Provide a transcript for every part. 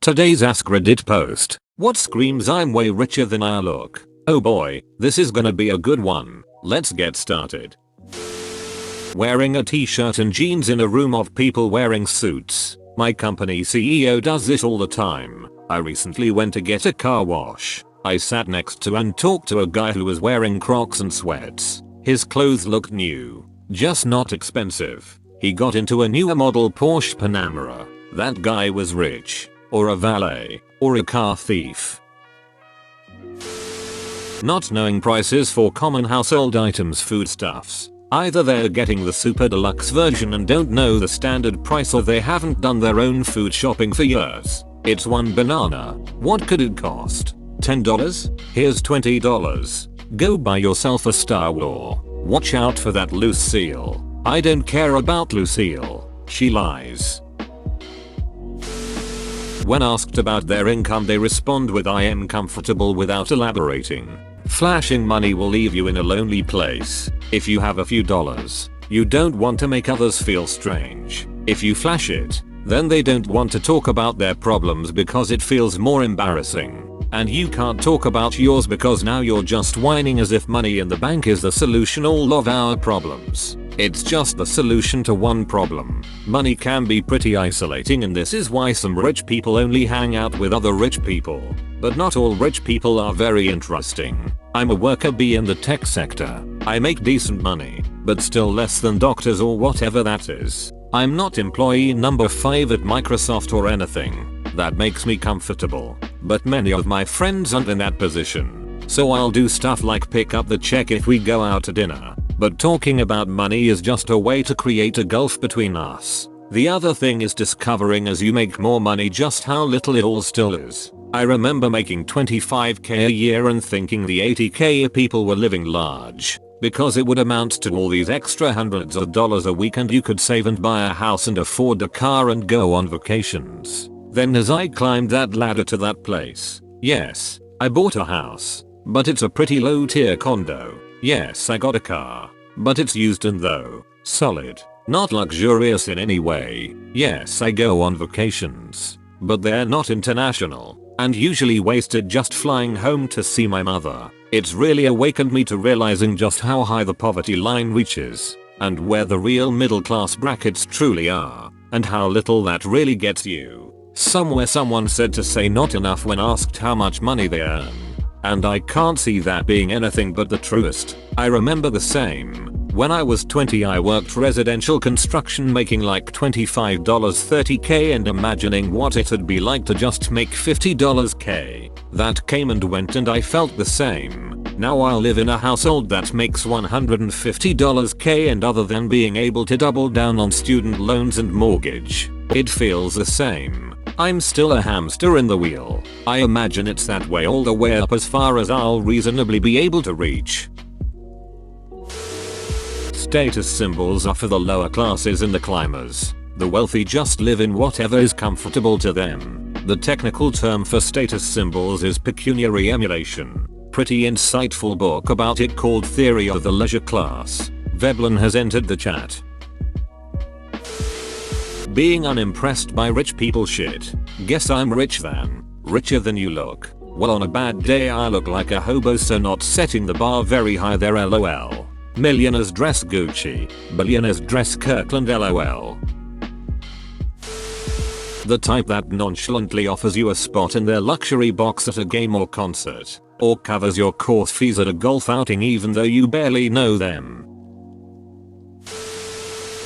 Today's AskReddit post. What screams I'm way richer than I look? Oh boy, this is gonna be a good one. Let's get started. Wearing a t-shirt and jeans in a room of people wearing suits. My company CEO does this all the time. I recently went to get a car wash. I sat next to and talked to a guy who was wearing Crocs and sweats. His clothes looked new, just not expensive. He got into a newer model Porsche Panamera. That guy was rich, or a valet, or a car thief. Not knowing prices for common household items, foodstuffs. Either they're getting the super deluxe version and don't know the standard price, or they haven't done their own food shopping for years. It's one banana. What could it cost? $10? Here's $20. Go buy yourself a Star Wars. Watch out for that Lucille. I don't care about Lucille. She lies. When asked about their income, they respond with "I am comfortable" without elaborating. Flashing money will leave you in a lonely place. If you have a few dollars, you don't want to make others feel strange. If you flash it, then they don't want to talk about their problems because it feels more embarrassing. And you can't talk about yours because now you're just whining as if money in the bank is the solution to all of our problems. It's just the solution to one problem. Money can be pretty isolating, and this is why some rich people only hang out with other rich people. But not all rich people are very interesting. I'm a worker bee in the tech sector. I make decent money, but still less than doctors or whatever that is. I'm not employee number 5 at Microsoft or anything. That makes me comfortable. But many of my friends aren't in that position. So I'll do stuff like pick up the check if we go out to dinner. But talking about money is just a way to create a gulf between us. The other thing is discovering as you make more money just how little it all still is. I remember making $25k a year and thinking the $80k people were living large, because it would amount to all these extra hundreds of dollars a week and you could save and buy a house and afford a car and go on vacations. Then as I climbed that ladder to that place, yes, I bought a house, but it's a pretty low tier condo. Yes, I got a car, but it's used and though solid, not luxurious in any way. Yes, I go on vacations, but they're not international, and usually wasted just flying home to see my mother. It's really awakened me to realizing just how high the poverty line reaches, and where the real middle class brackets truly are, and how little that really gets you. Somewhere someone said to say not enough when asked how much money they earn. And I can't see that being anything but the truest. I remember the same. When I was 20, I worked residential construction making like $25 $30k and imagining what it'd be like to just make $50k. That came and went and I felt the same. Now I live in a household that makes $150k, and other than being able to double down on student loans and mortgage, it feels the same. I'm still a hamster in the wheel. I imagine it's that way all the way up as far as I'll reasonably be able to reach. Status symbols are for the lower classes and the climbers. The wealthy just live in whatever is comfortable to them. The technical term for status symbols is pecuniary emulation. Pretty insightful book about it called Theory of the Leisure Class. Veblen has entered the chat. Being unimpressed by rich people shit. Guess I'm richer than you look. Well, on a bad day I look like a hobo, so not setting the bar very high there, lol. Millionaires dress Gucci, billionaires dress Kirkland, lol. The type that nonchalantly offers you a spot in their luxury box at a game or concert, or covers your course fees at a golf outing even though you barely know them.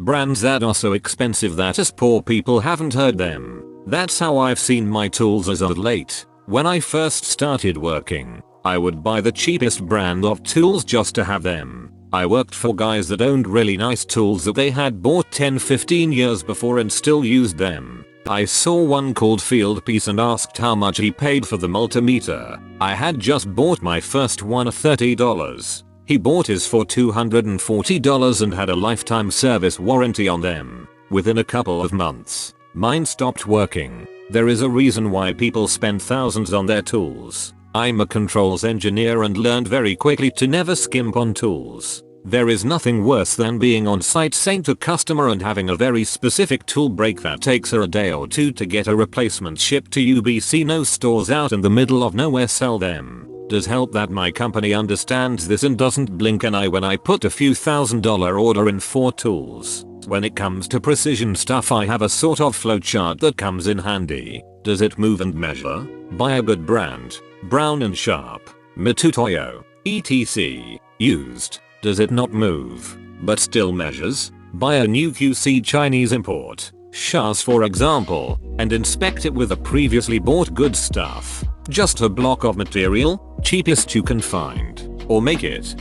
Brands that are so expensive that us poor people haven't heard them. That's how I've seen my tools as of late. When I first started working, I would buy the cheapest brand of tools just to have them. I worked for guys that owned really nice tools that they had bought 10-15 years before and still used them. I saw one called Fieldpiece and asked how much he paid for the multimeter. I had just bought my first one at $30. He bought his for $240 and had a lifetime service warranty on them. Within a couple of months, mine stopped working. There is a reason why people spend thousands on their tools. I'm a controls engineer and learned very quickly to never skimp on tools. There is nothing worse than being on site saying to customer and having a very specific tool break that takes her a day or two to get a replacement shipped to UBC. No stores out in the middle of nowhere sell them. Does help that my company understands this and doesn't blink an eye when I put a few $1,000 order in for tools. When it comes to precision stuff, I have a sort of flowchart that comes in handy. Does it move and measure? Buy a good brand. Brown and sharp. Mitutoyo. etc. Used. Does it not move, but still measures? Buy a new QC Chinese import, SHAS for example, and inspect it with a previously bought good stuff. Just a block of material, cheapest you can find, or make it.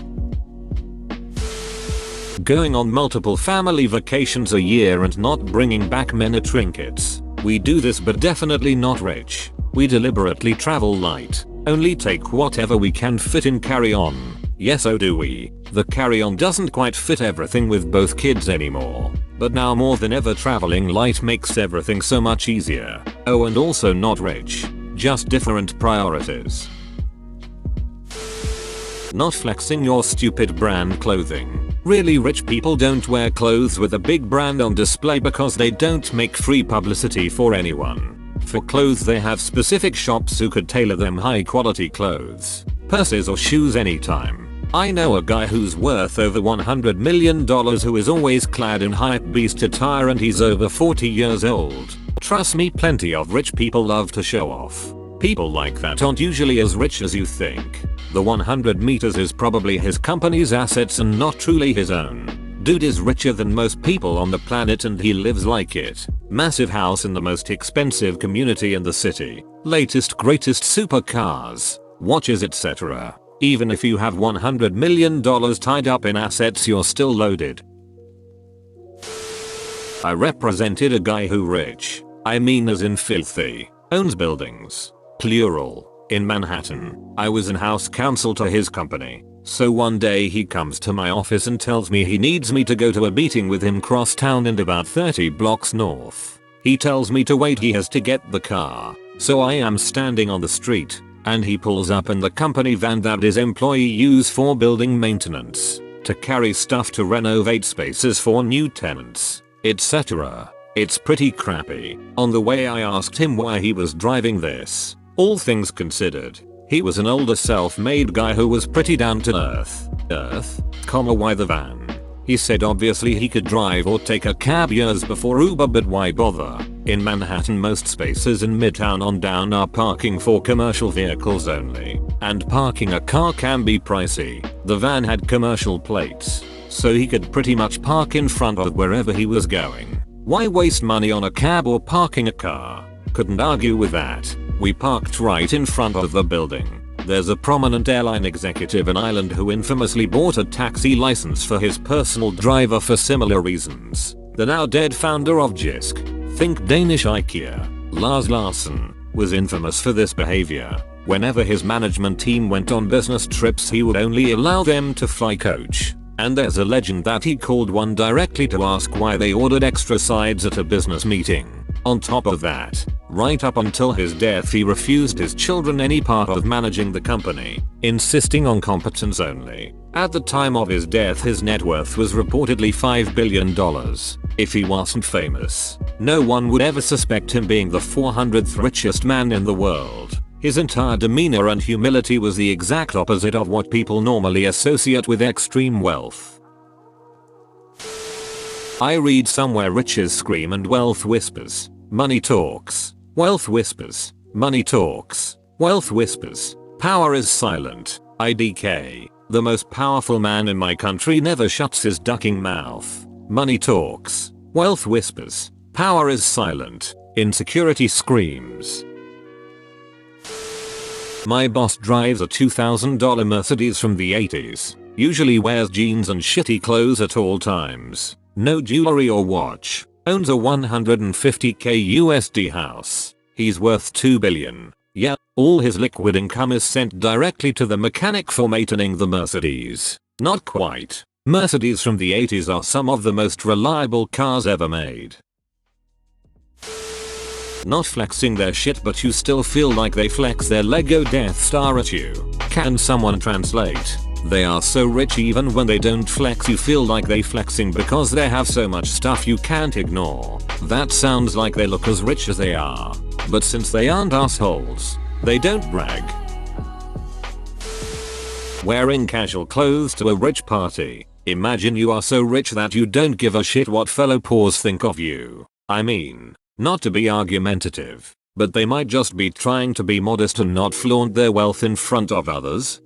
Going on multiple family vacations a year and not bringing back many trinkets. We do this but definitely not rich. We deliberately travel light, only take whatever we can fit in carry-on. Yes, oh do we. The carry-on doesn't quite fit everything with both kids anymore. But now more than ever traveling light makes everything so much easier. Oh, and also not rich. Just different priorities. Not flexing your stupid brand clothing. Really rich people don't wear clothes with a big brand on display because they don't make free publicity for anyone. For clothes they have specific shops who could tailor them high quality clothes, purses or shoes anytime. I know a guy who's worth over $100 million who is always clad in hype beast attire and he's over 40 years old. Trust me, plenty of rich people love to show off. People like that aren't usually as rich as you think. The 100 meters is probably his company's assets and not truly his own. Dude is richer than most people on the planet and he lives like it. Massive house in the most expensive community in the city. Latest greatest supercars, watches, etc. Even if you have $100 million tied up in assets, you're still loaded. I represented a guy who rich, I mean as in filthy, owns buildings, plural, in Manhattan. I was in house counsel to his company. So one day he comes to my office and tells me he needs me to go to a meeting with him cross town and about 30 blocks north. He tells me to wait, he has to get the car. So I am standing on the street. And he pulls up in the company van that his employee use for building maintenance, to carry stuff to renovate spaces for new tenants, etc. It's pretty crappy. On the way I asked him why he was driving this. All things considered, he was an older self-made guy who was pretty down to earth. Why the van? He said obviously he could drive or take a cab years before Uber, but why bother? In Manhattan most spaces in Midtown on down are parking for commercial vehicles only, and parking a car can be pricey. The van had commercial plates, so he could pretty much park in front of wherever he was going. Why waste money on a cab or parking a car? Couldn't argue with that. We parked right in front of the building. There's a prominent airline executive in Ireland who infamously bought a taxi license for his personal driver for similar reasons. The now dead founder of Jysk, think Danish IKEA, Lars Larsen, was infamous for this behavior. Whenever his management team went on business trips he would only allow them to fly coach. And there's a legend that he called one directly to ask why they ordered extra sides at a business meeting. On top of that, right up until his death he refused his children any part of managing the company, insisting on competence only. At the time of his death his net worth was reportedly $5 billion. If he wasn't famous, no one would ever suspect him being the 400th richest man in the world. His entire demeanor and humility was the exact opposite of what people normally associate with extreme wealth. I read somewhere riches scream and wealth whispers. Money talks. Wealth whispers. Money talks. Wealth whispers. Power is silent. IDK. The most powerful man in my country never shuts his ducking mouth. Money talks. Wealth whispers. Power is silent. Insecurity screams. My boss drives a $2,000 Mercedes from the 80s. Usually wears jeans and shitty clothes at all times. No jewelry or watch. Owns a $150k USD house. He's worth $2 billion. Yeah, all his liquid income is sent directly to the mechanic for maintaining the Mercedes. Not quite. Mercedes from the 80s are some of the most reliable cars ever made. Not flexing their shit but you still feel like they flex their Lego Death Star at you. Can someone translate? They are so rich even when they don't flex you feel like they flexing because they have so much stuff you can't ignore. That sounds like they look as rich as they are. But since they aren't assholes, they don't brag. Wearing casual clothes to a rich party. Imagine you are so rich that you don't give a shit what fellow poors think of you. I mean, not to be argumentative, but they might just be trying to be modest and not flaunt their wealth in front of others.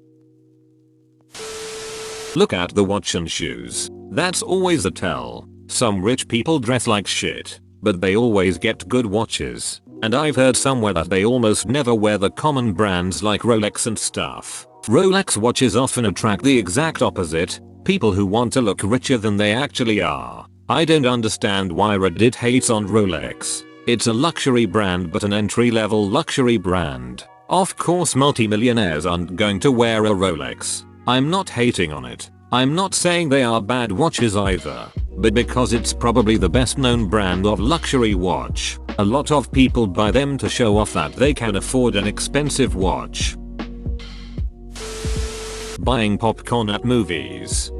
Look at the watch and shoes. That's always a tell. Some rich people dress like shit, but they always get good watches. And I've heard somewhere that they almost never wear the common brands like Rolex and stuff. Rolex watches often attract the exact opposite, people who want to look richer than they actually are. I don't understand why Reddit hates on Rolex. It's a luxury brand but an entry-level luxury brand. Of course multimillionaires aren't going to wear a Rolex. I'm not hating on it. I'm not saying they are bad watches either. But because it's probably the best known brand of luxury watch, a lot of people buy them to show off that they can afford an expensive watch. Buying popcorn at movies.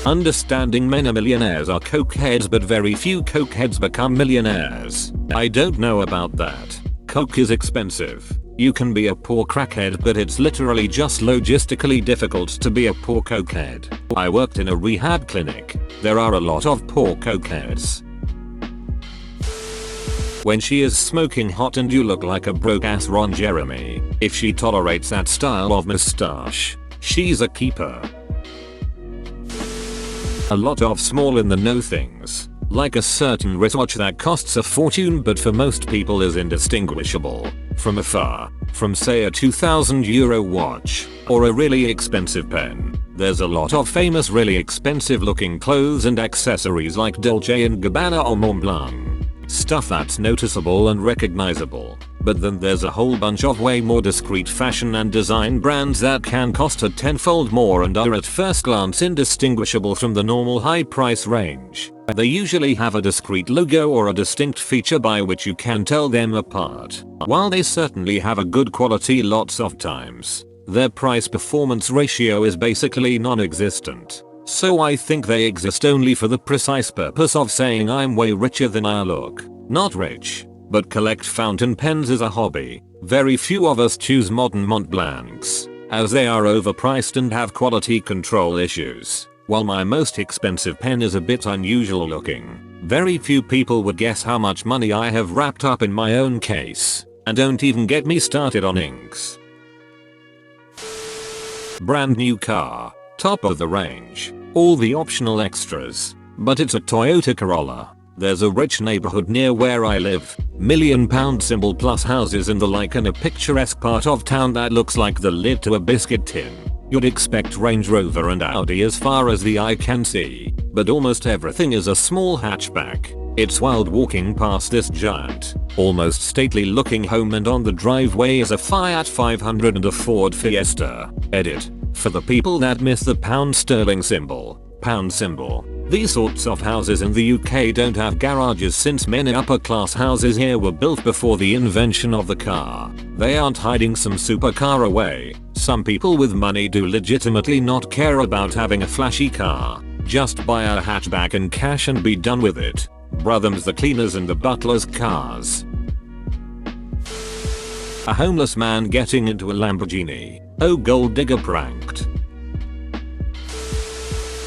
Understanding many millionaires are cokeheads but very few cokeheads become millionaires. I don't know about that. Coke is expensive. You can be a poor crackhead but it's literally just logistically difficult to be a poor cokehead. I worked in a rehab clinic. There are a lot of poor cokeheads. When she is smoking hot and you look like a broke ass Ron Jeremy, if she tolerates that style of mustache, she's a keeper. A lot of small in the know things, like a certain wristwatch that costs a fortune but for most people is indistinguishable from afar from say a €2,000 watch or a really expensive pen. There's a lot of famous really expensive looking clothes and accessories like Dolce & Gabbana or Mont Blanc. Stuff that's noticeable and recognizable. But then there's a whole bunch of way more discreet fashion and design brands that can cost a tenfold more and are at first glance indistinguishable from the normal high price range. They usually have a discreet logo or a distinct feature by which you can tell them apart. While they certainly have a good quality lots of times, their price performance ratio is basically non-existent. So I think they exist only for the precise purpose of saying I'm way richer than I look. Not rich, but collect fountain pens is a hobby. Very few of us choose modern Mont Blancs, as they are overpriced and have quality control issues. While my most expensive pen is a bit unusual looking, very few people would guess how much money I have wrapped up in my own case. And don't even get me started on inks. Brand new car. Top of the range, all the optional extras, but it's a Toyota Corolla. There's a rich neighborhood near where I live, £1,000,000 symbol plus houses and the like and a picturesque part of town that looks like the lid to a biscuit tin. You'd expect Range Rover and Audi as far as the eye can see, but almost everything is a small hatchback. It's wild walking past this giant, almost stately looking home and on the driveway is a Fiat 500 and a Ford Fiesta. Edit. For the people that miss the pound sterling symbol, pound symbol. These sorts of houses in the UK don't have garages since many upper class houses here were built before the invention of the car. They aren't hiding some supercar away. Some people with money do legitimately not care about having a flashy car. Just buy a hatchback and cash and be done with it. Brother's the cleaners and the butler's cars. A homeless man getting into a Lamborghini. Oh, gold digger pranked.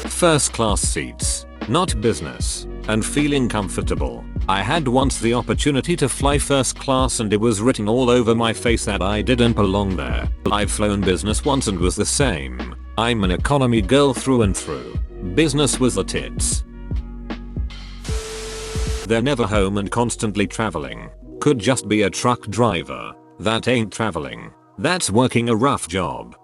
First class seats, not business, and feeling comfortable. I had once the opportunity to fly first class and it was written all over my face that I didn't belong there. I've flown business once and was the same. I'm an economy girl through and through. Business was the tits. They're never home and constantly traveling. Could just be a truck driver. That ain't traveling. That's working a rough job.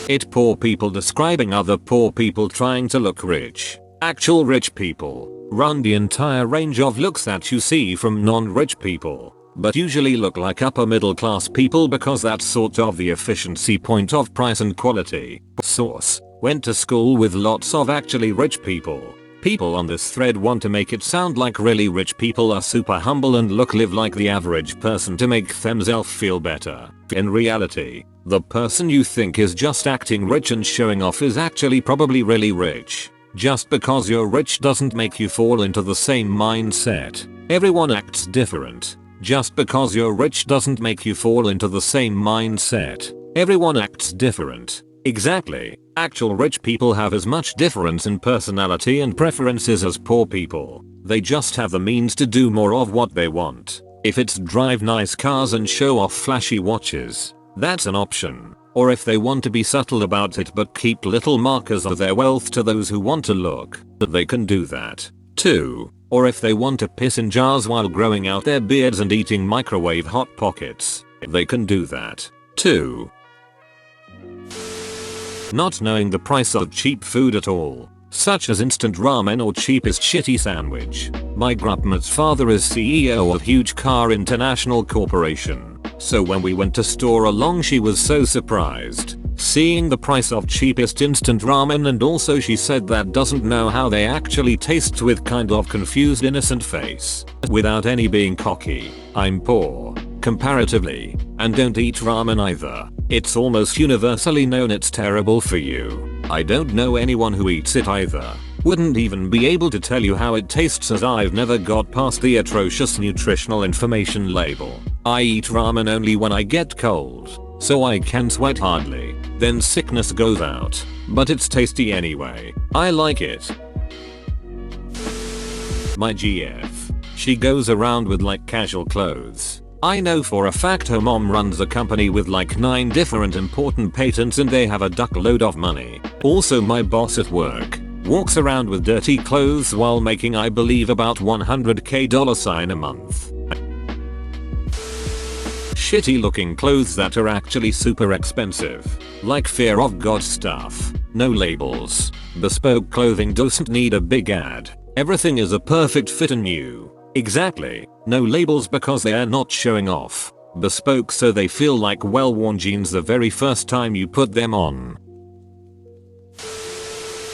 It poor people describing other poor people trying to look rich. Actual rich people run the entire range of looks that you see from non-rich people, but usually look like upper middle class people because that's sort of the efficiency point of price and quality. Source: went to school with lots of actually rich people. People on this thread want to make it sound like really rich people are super humble and live like the average person to make themselves feel better. In reality, the person you think is just acting rich and showing off is actually probably really rich. Just because you're rich doesn't make you fall into the same mindset. Everyone acts different. Just because you're rich doesn't make you fall into the same mindset. Everyone acts different. Exactly. Actual rich people have as much difference in personality and preferences as poor people. They just have the means to do more of what they want. If it's drive nice cars and show off flashy watches, that's an option. Or if they want to be subtle about it but keep little markers of their wealth to those who want to look, they can do that too. Or if they want to piss in jars while growing out their beards and eating microwave hot pockets, they can do that too. Not knowing the price of cheap food at all, such as instant ramen or cheapest shitty sandwich. My grandma's father is CEO of huge car international corporation, so when we went to store along she was so surprised seeing the price of cheapest instant ramen, and also she said that doesn't know how they actually taste with kind of confused innocent face. Without any being cocky, I'm poor, comparatively, and don't eat ramen either. It's almost universally known it's terrible for you. I don't know anyone who eats it either. Wouldn't even be able to tell you how it tastes as I've never got past the atrocious nutritional information label. I eat ramen only when I get cold, so I can sweat hardly. Then sickness goes out. But it's tasty anyway. I like it. My GF. She goes around with like casual clothes. I know for a fact her mom runs a company with like 9 different important patents and they have a duckload of money. Also my boss at work walks around with dirty clothes while making I believe about $100k a month. Shitty looking clothes that are actually super expensive. Like fear of God stuff. No labels. Bespoke clothing doesn't need a big ad. Everything is a perfect fit and new. Exactly. No labels because they are not showing off. Bespoke so they feel like well-worn jeans the very first time you put them on.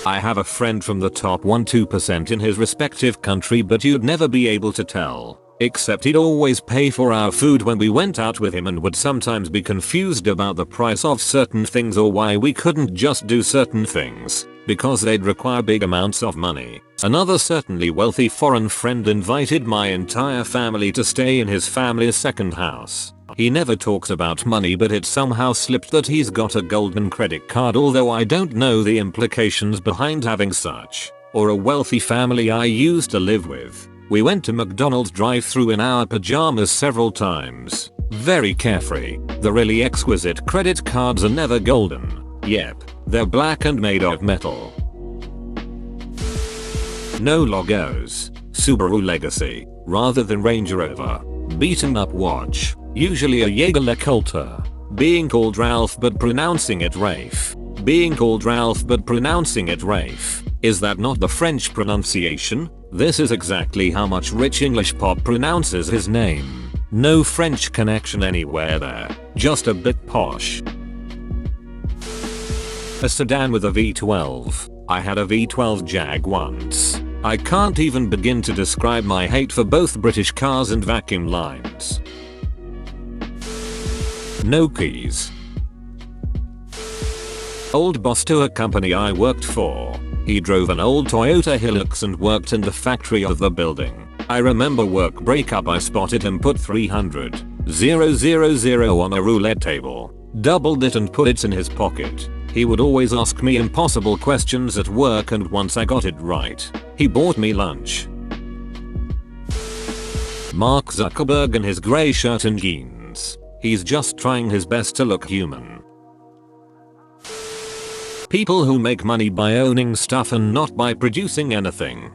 I have a friend from the top 1-2% in his respective country, but you'd never be able to tell. Except he'd always pay for our food when we went out with him and would sometimes be confused about the price of certain things or why we couldn't just do certain things, because they'd require big amounts of money. Another certainly wealthy foreign friend invited my entire family to stay in his family's second house. He never talks about money, but it somehow slipped that he's got a golden credit card, although I don't know the implications behind having such, or a wealthy family I used to live with. We went to McDonald's drive-thru in our pajamas several times. Very carefree. The really exquisite credit cards are never golden. Yep, they're black and made of metal. No logos. Subaru Legacy, rather than Range Rover. Beaten up watch. Usually a Jaeger LeCoultre. Being called Ralph but pronouncing it Rafe. Being called Ralph but pronouncing it Rafe. Is that not the French pronunciation? This is exactly how much rich English pop pronounces his name. No French connection anywhere there. Just a bit posh. A sedan with a V12. I had a V12 Jag once. I can't even begin to describe my hate for both British cars and vacuum lines. No keys. Old boss to a company I worked for. He drove an old Toyota Hilux and worked in the factory of the building. I remember work breakup I spotted him put 300,000 on a roulette table. Doubled it and put it in his pocket. He would always ask me impossible questions at work, and once I got it right, he bought me lunch. Mark Zuckerberg in his grey shirt and jeans. He's just trying his best to look human. People who make money by owning stuff and not by producing anything.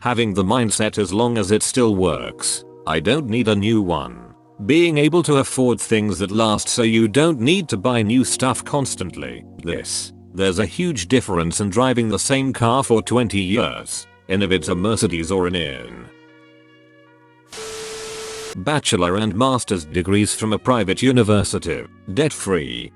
Having the mindset as long as it still works, I don't need a new one. Being able to afford things that last so you don't need to buy new stuff constantly. There's a huge difference in driving the same car for 20 years, and if it's a Mercedes or an Ian. Bachelor and master's degrees from a private university, debt free.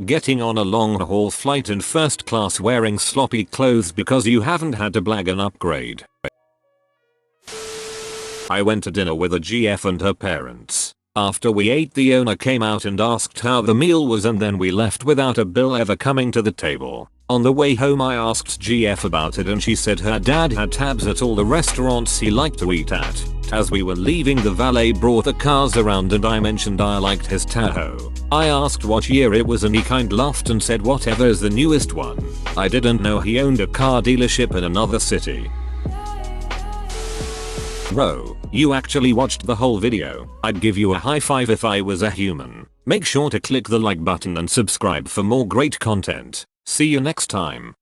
Getting on a long haul flight in first class wearing sloppy clothes because you haven't had to blag an upgrade. I went to dinner with a GF and her parents. After we ate, the owner came out and asked how the meal was, and then we left without a bill ever coming to the table. On the way home I asked GF about it and she said her dad had tabs at all the restaurants he liked to eat at. As we were leaving, the valet brought the cars around and I mentioned I liked his Tahoe. I asked what year it was and he kind laughed and said whatever is the newest one. I didn't know he owned a car dealership in another city. Bro, you actually watched the whole video. I'd give you a high five if I was a human. Make sure to click the like button and subscribe for more great content. See you next time.